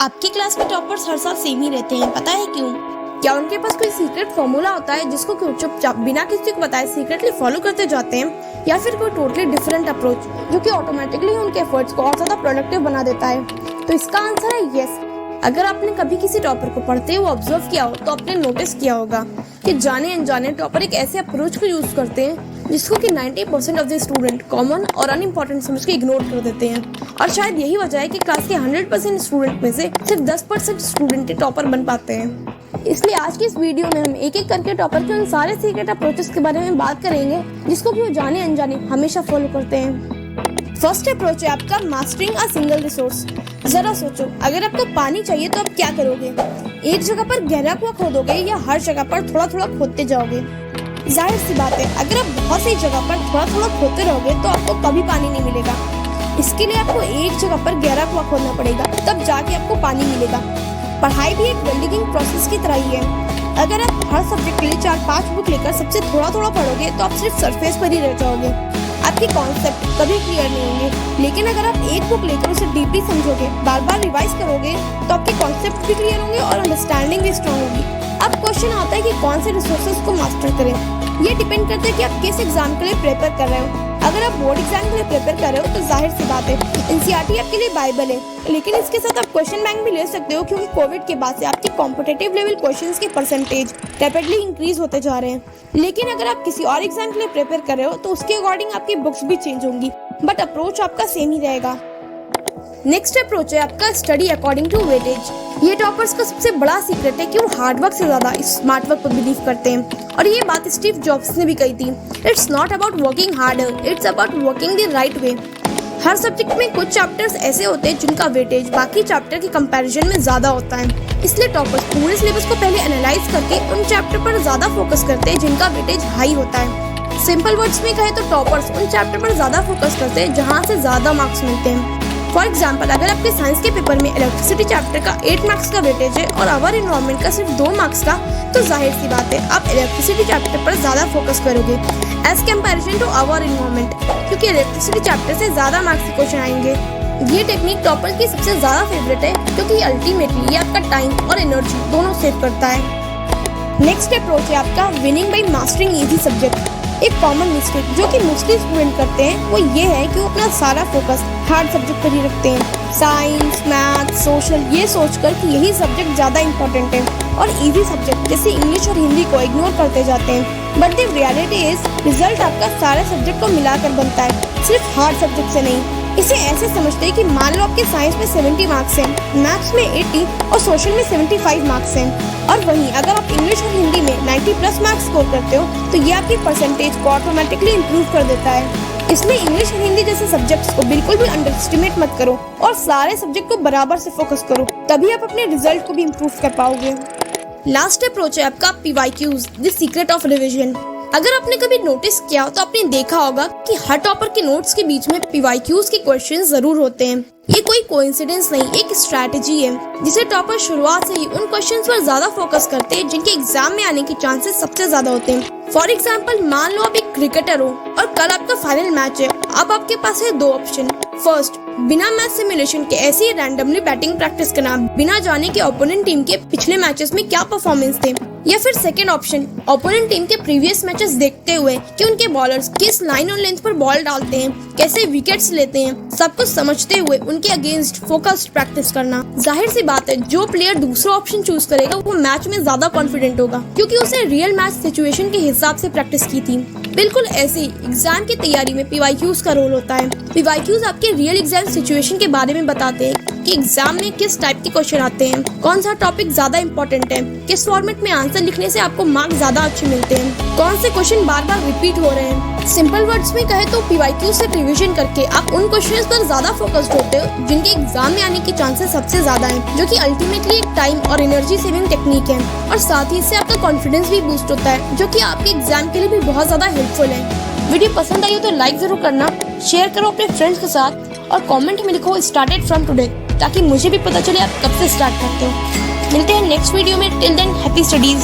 आपकी क्लास में टॉपर्स हर साल सेम ही रहते हैं, पता है क्यों? क्या उनके पास कोई सीक्रेट फॉर्मूला होता है जिसको चुपचाप बिना किसी को बताए सीक्रेटली फॉलो करते जाते हैं, या फिर कोई टोटली डिफरेंट अप्रोच जो कि ऑटोमेटिकली उनके एफर्ट्स को और ज्यादा प्रोडक्टिव बना देता है? तो इसका आंसर है यस। अगर आपने कभी किसी टॉपर को पढ़ते हुए ऑब्जर्व किया हो तो आपने नोटिस किया होगा कि जाने अनजाने टॉपर एक ऐसे अप्रोच को यूज करते हैं जिसको कि 90% ऑफ द स्टूडेंट कॉमन और अनइम्पोर्टेंट समझ के इग्नोर कर देते हैं। और शायद यही वजह है कि क्लास के 100% स्टूडेंट में से सिर्फ 10% स्टूडेंट ही टॉपर बन पाते हैं। इसलिए आज की इस वीडियो में हम एक एक करके टॉपर के उन सारे सीक्रेट अप्रोचेस के बारे में बात करेंगे जिसको कि वो जाने अनजाने हमेशा फॉलो करते हैं। फर्स्ट अप्रोच है आपका मास्टरिंग अ सिंगल रिसोर्स। जरा सोचो, अगर आपको पानी चाहिए तो आप क्या करोगे? एक जगह पर गहरा कुआं खोदोगे या हर जगह पर थोड़ा थोड़ा खोदते जाओगे? जाहिर सी बात है, अगर आप बहुत सी जगह पर थोड़ा थोड़ा खोदते रहोगे तो आपको कभी पानी नहीं मिलेगा। इसके लिए आपको एक जगह पर गहरा कुआं खोदना पड़ेगा, तब जाके आपको पानी मिलेगा। पढ़ाई भी एक वेल डिगिंग प्रोसेस की तरह ही है। अगर आप हर सब्जेक्ट के लिए 4-5 बुक लेकर सबसे थोड़ा थोड़ा पढ़ोगे तो आप सिर्फ सरफेस पर ही रह जाओगे। आपके कॉन्सेप्ट कभी क्लियर नहीं होंगे। लेकिन अगर आप एक बुक लेकर उसे डीपली समझोगे, बार बार रिवाइज करोगे, तो आपके कॉन्सेप्ट भी क्लियर होंगे और अंडरस्टैंडिंग भी स्ट्रॉन्ग होगी। अब क्वेश्चन आता है कि कौन से रिसोर्सेज को मास्टर करें। ये डिपेंड करता है कि आप किस एग्जाम के लिए प्रिपेयर कर रहे हो। अगर आप बोर्ड एग्जाम के लिए प्रिपेयर कर रहे हो तो जाहिर सी बात है एनसीईआरटी आपके लिए बाइबल है, लेकिन इसके साथ आप क्वेश्चन बैंक भी ले सकते हो, क्योंकि कोविड के बाद से आपके कॉम्पिटिटिव लेवल क्वेश्चंस के परसेंटेज रैपिडली इंक्रीज होते जा रहे हैं। लेकिन अगर आप किसी और एग्जाम के लिए प्रिपेयर कर रहे हो तो उसके अकॉर्डिंग आपकी बुक्स भी चेंज होंगी, बट अप्रोच आपका सेम ही रहेगा। नेक्स्ट अप्रोच है आपका स्टडी अकॉर्डिंग टू वेटेज। ये टॉपर्स का सबसे बड़ा सीक्रेट है कि वो हार्ड वर्क से ज्यादा स्मार्ट वर्क पर बिलीव करते हैं, और ये बात स्टीव जॉब्स ने भी कही थी। It's not about working harder, it's about working the right way. Her subject में कुछ चैप्टर्स ऐसे होते हैं जिनका वेटेज बाकी चैप्टर के कंपैरिजन में ज्यादा होता है। इसलिए टॉपर्स पूरे सिलेबस को पहले एनालाइज करके उन चैप्टर पर ज्यादा फोकस करते हैं जिनका वेटेज हाई होता है। सिंपल वर्ड्स में कहे तो टॉपर्स उन चैप्टर पर ज्यादा फोकस करते हैं जहाँ से ज्यादा मार्क्स मिलते हैं। फॉर एग्जाम्पल, अगर आपके साइंस के पेपर में इलेक्ट्रिसिटी चैप्टर का 8 मार्क्स का वेटेज है और अवर एनवायरनमेंट का सिर्फ 2 मार्क्स का, तो जाहिर सी बात है आप इलेक्ट्रिसिटी चैप्टर पर ज्यादा फोकस करोगे as comparison to our environment, क्योंकि इलेक्ट्रिसिटी चैप्टर से ज्यादा मार्क्स के क्वेश्चन आएंगे। ये टेक्निक टॉपर की सबसे ज्यादा फेवरेट है, क्योंकि अल्टीमेटली ये आपका टाइम और एनर्जी दोनों सेव करता है। नेक्स्ट अप्रोच है आपका winning by mastering easy subject. एक कॉमन मिस्टेक जो कि मोस्टली स्टूडेंट करते हैं वो ये है कि वो अपना सारा फोकस हार्ड सब्जेक्ट पर ही रखते हैं, साइंस, मैथ, सोशल, ये सोचकर कि यही सब्जेक्ट ज़्यादा इंपॉर्टेंट है, और इजी सब्जेक्ट जैसे इंग्लिश और हिंदी को इग्नोर करते जाते हैं। But the reality is result आपका सारे सब्जेक्ट को मिलाकर बनता है, सिर्फ हार्ड सब्जेक्ट से नहीं। इसे ऐसे समझते हैं कि मान लो आपके साइंस में 70 मार्क्स हैं, मैथ्स में 80 और सोशल में 75 मार्क्स हैं, और वहीं अगर आप इंग्लिश और हिंदी में 90+ मार्क्स स्कोर करते हो तो ये आपकी परसेंटेज को ऑटोमेटिकली इंप्रूव कर देता है। इसलिए इंग्लिश और हिंदी जैसे सब्जेक्ट्स को बिल्कुल भी अंडर एस्टिमेट मत करो और सारे सब्जेक्ट को बराबर से फोकस करो, तभी आप अपने रिजल्ट को भी इम्प्रूव कर पाओगे। लास्ट अप्रोच है आपका PYQs, the secret of revision. अगर आपने कभी नोटिस किया तो आपने देखा होगा कि हर टॉपर के नोट्स के बीच में पीवाईक्यूज के क्वेश्चंस जरूर होते हैं। ये कोई कोइंसिडेंस नहीं, एक स्ट्रैटेजी है जिसे टॉपर शुरुआत से ही उन क्वेश्चंस पर ज्यादा फोकस करते हैं जिनके एग्जाम में आने के चांसेस सबसे ज्यादा होते हैं। फॉर एग्जाम्पल, मान लो आप एक क्रिकेटर हो और कल आपका फाइनल मैच है। अब आपके पास है 2 ऑप्शन। फर्स्ट, बिना मैच सिमुलेशन के ऐसे ही रैंडमली बैटिंग प्रैक्टिस करना, बिना जाने के ओपोनेंट टीम के पिछले मैचेस में क्या परफॉर्मेंस थे। या फिर सेकेंड ऑप्शन, ओपोनेंट टीम के प्रीवियस मैचेस देखते हुए कि उनके बॉलर्स किस लाइन और लेंथ पर बॉल डालते हैं, कैसे विकेट्स लेते हैं, सब कुछ समझते हुए उनके अगेंस्ट फोकस्ड प्रैक्टिस करना। जाहिर सी बात है जो प्लेयर दूसरा ऑप्शन चूज करेगा वो मैच में ज्यादा कॉन्फिडेंट होगा, क्योंकि उसने रियल मैच सिचुएशन के हिसाब से प्रैक्टिस की थी। बिल्कुल ऐसे ही एग्जाम की तैयारी में पीवाईक्यूज का रोल होता है। पीवाईक्यूज आपके रियल एग्जाम सिचुएशन के बारे में बताते हैं कि एग्जाम में किस टाइप के क्वेश्चन आते हैं, कौन सा टॉपिक ज्यादा इंपॉर्टेंट है, किस फॉर्मेट में आंसर लिखने से आपको मार्क्स ज्यादा अच्छे मिलते हैं, कौन से क्वेश्चन बार बार रिपीट हो रहे हैं। सिंपल वर्ड्स में कहे तो पीवाईक्यू से रिवीजन करके आप उन क्वेश्चंस पर ज्यादा फोकस्ड होते हो जिनके एग्जाम में आने के चांसेस सबसे ज्यादा हैं, जो कि अल्टीमेटली एक टाइम और एनर्जी सेविंग टेक्निक है। और साथ ही इससे आपका कॉन्फिडेंस भी बूस्ट होता है, जो कि आपके एग्जाम के लिए भी बहुत ज्यादा हेल्पफुल है। वीडियो पसंद आई हो तो लाइक जरूर करना, शेयर करो अपने फ्रेंड्स के साथ, और कमेंट में लिखो स्टार्टेड फ्रॉम टुडे, ताकि मुझे भी पता चले आप कब से स्टार्ट करते हो। मिलते हैं नेक्स्ट वीडियो में। Till than happy studies.